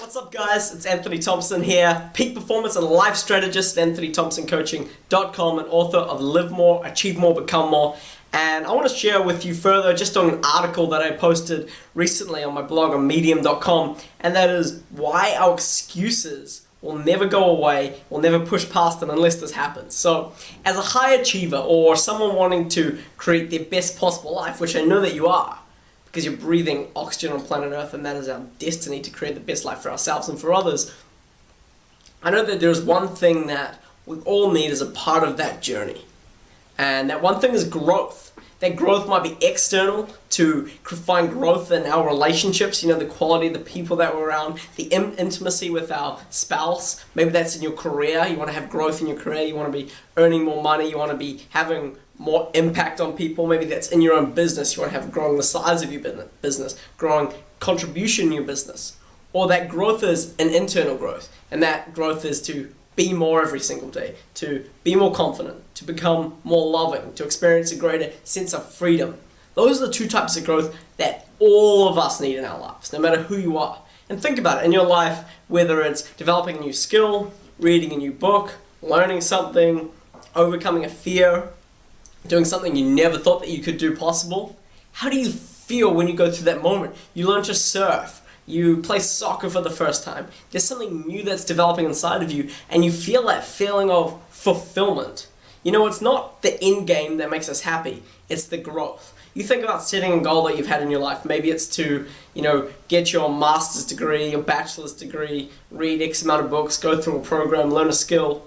What's up guys, it's Anthony Thompson here, peak performance and life strategist at AnthonyThompsonCoaching.com and author of Live More, Achieve More, Become More. And I want to share with you further just on an article that I posted recently on my blog on Medium.com, and that is why our excuses will never go away, we'll never push past them unless this happens. So as a high achiever or someone wanting to create their best possible life, which I know that you are, because you're breathing oxygen on planet Earth and that is our destiny to create the best life for ourselves and for others, I know that there's one thing that we all need as a part of that journey. And that one thing is growth. That growth might be external, to find growth in our relationships, the quality of the people that we're around, the intimacy with our spouse. Maybe that's in your career. You want to have growth in your career. You want to be earning more money. You want to be having more impact on people. Maybe that's in your own business. You want to have growing the size of your business, growing contribution in your business. Or that growth is an internal growth. And that growth is to be more every single day, to be more confident, to become more loving, to experience a greater sense of freedom. Those are the two types of growth that all of us need in our lives, no matter who you are. And think about it in your life, whether it's developing a new skill, reading a new book, learning something, overcoming a fear, doing something you never thought that you could do possible. How do you feel when you go through that moment? You learn to surf. You play soccer for the first time. There's something new that's developing inside of you, and you feel that feeling of fulfillment. It's not the end game that makes us happy, it's the growth. You think about setting a goal that you've had in your life. Maybe it's to, get your master's degree, your bachelor's degree, read X amount of books, go through a program, learn a skill.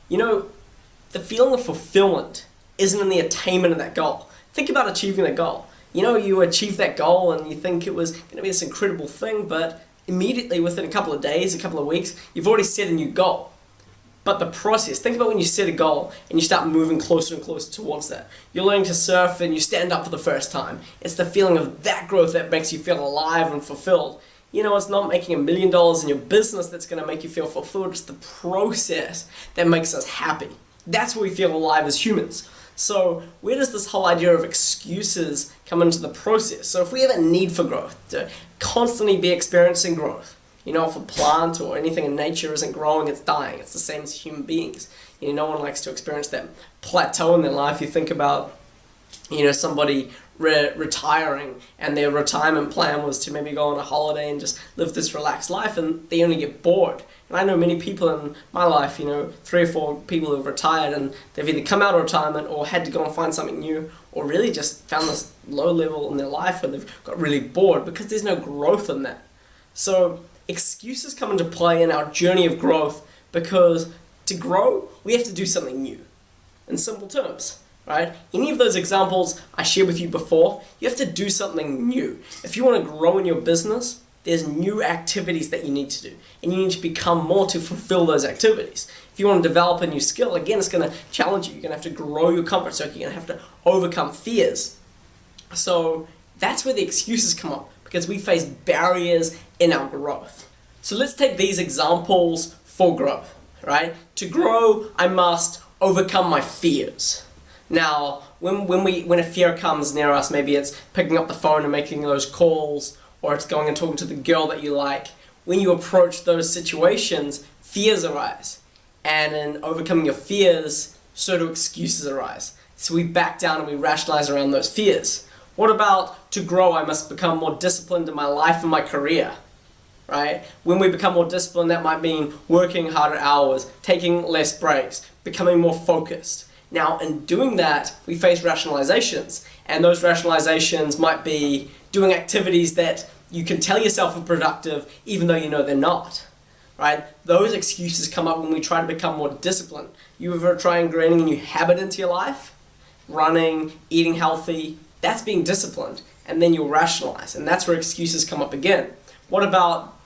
The feeling of fulfillment isn't in the attainment of that goal. Think about achieving that goal. You achieve that goal and you think it was going to be this incredible thing, but immediately within a couple of days, a couple of weeks, you've already set a new goal. But the process, think about when you set a goal and you start moving closer and closer towards that. You're learning to surf and you stand up for the first time. It's the feeling of that growth that makes you feel alive and fulfilled. It's not making $1 million in your business that's going to make you feel fulfilled. It's the process that makes us happy. That's where we feel alive as humans. So where does this whole idea of excuses come into the process? So if we have a need for growth, to constantly be experiencing growth, if a plant or anything in nature isn't growing, it's dying. It's the same as human beings. No one likes to experience that plateau in their life. You think about, somebody retiring and their retirement plan was to maybe go on a holiday and just live this relaxed life, and they only get bored. And I know many people in my life, 3 or 4 people who have retired and they've either come out of retirement or had to go and find something new, or really just found this low level in their life where they've got really bored because there's no growth in that. So excuses come into play in our journey of growth, because to grow, we have to do something new. In simple terms, right? Any of those examples I shared with you before, you have to do something new. If you want to grow in your business, there's new activities that you need to do, and you need to become more to fulfill those activities. If you want to develop a new skill, again, it's going to challenge you. You're going to have to grow your comfort zone. You're going to have to overcome fears. So that's where the excuses come up, because we face barriers in our growth. So let's take these examples for growth, right? To grow, I must overcome my fears. Now, when a fear comes near us, maybe it's picking up the phone and making those calls, or it's going and talking to the girl that you like. When you approach those situations, fears arise. And in overcoming your fears, so do excuses arise. So we back down and we rationalize around those fears. What about to grow, I must become more disciplined in my life and my career, right? When we become more disciplined, that might mean working harder hours, taking less breaks, becoming more focused. Now, in doing that, we face rationalizations, and those rationalizations might be doing activities that you can tell yourself are productive even though you know they're not, right? Those excuses come up when we try to become more disciplined. You ever try ingraining a new habit into your life? Running, eating healthy, that's being disciplined, and then you'll rationalize, and that's where excuses come up again. What about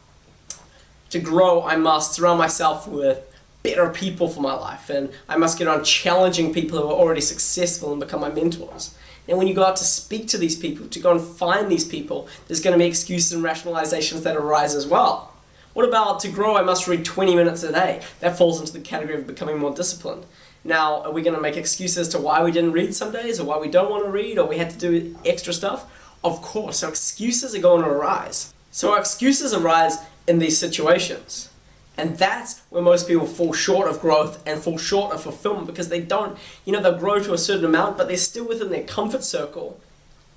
to grow, I must surround myself with better people for my life, and I must get on challenging people who are already successful and become my mentors. And when you go out to speak to these people, to go and find these people, there's going to be excuses and rationalizations that arise as well. What about to grow, I must read 20 minutes a day? That falls into the category of becoming more disciplined. Now, are we going to make excuses to why we didn't read some days, or why we don't want to read, or we had to do extra stuff? Of course, so excuses are going to arise. So our excuses arise in these situations. And that's where most people fall short of growth and fall short of fulfillment, because they don't, they'll grow to a certain amount, but they're still within their comfort circle.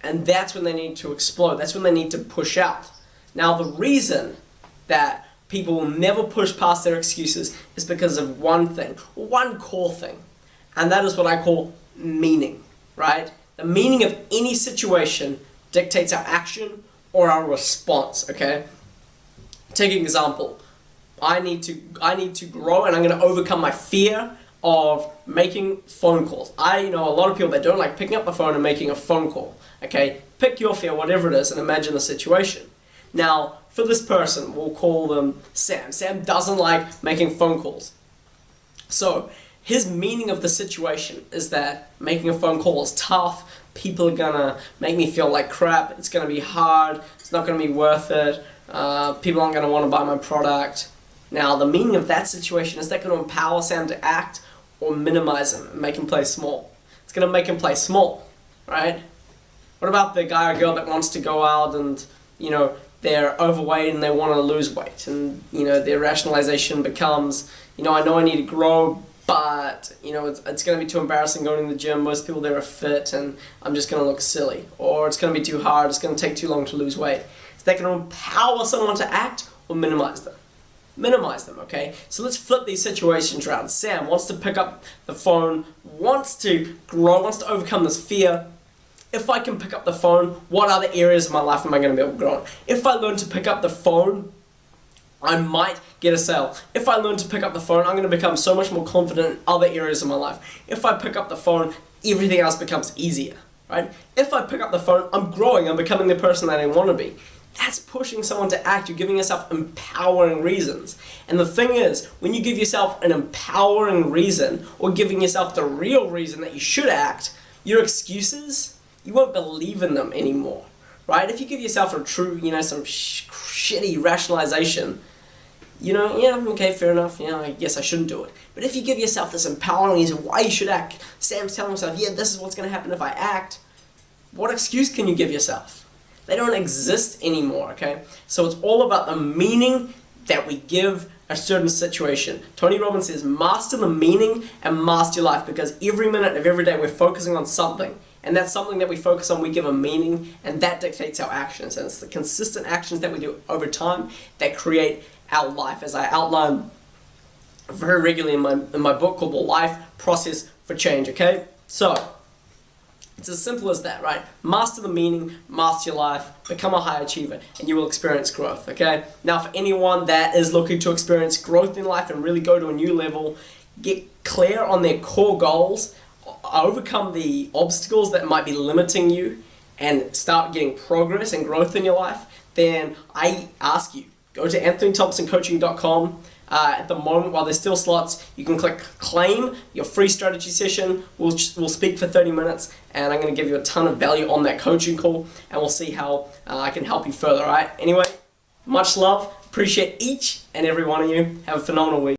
And that's when they need to explode. That's when they need to push out. Now, the reason that people will never push past their excuses is because of one thing, one core thing. And that is what I call meaning, right? The meaning of any situation dictates our action or our response, okay? Take an example. I need to grow, and I'm going to overcome my fear of making phone calls. I know a lot of people that don't like picking up the phone and making a phone call. Okay, pick your fear, whatever it is, and imagine the situation. Now, for this person, we'll call them Sam. Sam doesn't like making phone calls. So, his meaning of the situation is that making a phone call is tough. People are gonna make me feel like crap. It's gonna be hard. It's not gonna be worth it. People aren't gonna want to buy my product. Now, the meaning of that situation is that going to empower Sam to act or minimize him and make him play small. It's going to make him play small, right? What about the guy or girl that wants to go out and, they're overweight and they want to lose weight, and, their rationalization becomes, I know I need to grow, but, it's going to be too embarrassing going to the gym. Most people there are fit and I'm just going to look silly. Or it's going to be too hard. It's going to take too long to lose weight. Is that going to empower someone to act or minimize them? Minimize them, okay? So let's flip these situations around. Sam wants to pick up the phone, wants to grow, wants to overcome this fear. If I can pick up the phone, what other areas of my life am I going to be able to grow in? If I learn to pick up the phone, I might get a sale. If I learn to pick up the phone, I'm going to become so much more confident in other areas of my life. If I pick up the phone, everything else becomes easier, right? If I pick up the phone, I'm growing, I'm becoming the person that I want to be. That's pushing someone to act. You're giving yourself empowering reasons. And the thing is, when you give yourself an empowering reason, or giving yourself the real reason that you should act, your excuses, you won't believe in them anymore, right? If you give yourself a true, some shitty rationalization, okay, fair enough, I guess I shouldn't do it. But if you give yourself this empowering reason why you should act, Sam's telling himself, this is what's going to happen if I act, what excuse can you give yourself? They don't exist anymore, okay? So it's all about the meaning that we give a certain situation. Tony Robbins says, master the meaning and master your life, because every minute of every day we're focusing on something. And that's something that we focus on, we give a meaning, and that dictates our actions. And it's the consistent actions that we do over time that create our life, as I outline very regularly in my book called The Life Process for Change, okay? So, it's as simple as that, right? Master the meaning, master your life, become a high achiever, and you will experience growth, okay? Now, for anyone that is looking to experience growth in life and really go to a new level, get clear on their core goals, overcome the obstacles that might be limiting you, and start getting progress and growth in your life, then I ask you, go to anthonythompsoncoaching.com. At the moment, while there's still slots, you can click claim your free strategy session. We'll speak for 30 minutes, and I'm going to give you a ton of value on that coaching call, and we'll see how I can help you further, all right? Anyway, much love. Appreciate each and every one of you. Have a phenomenal week.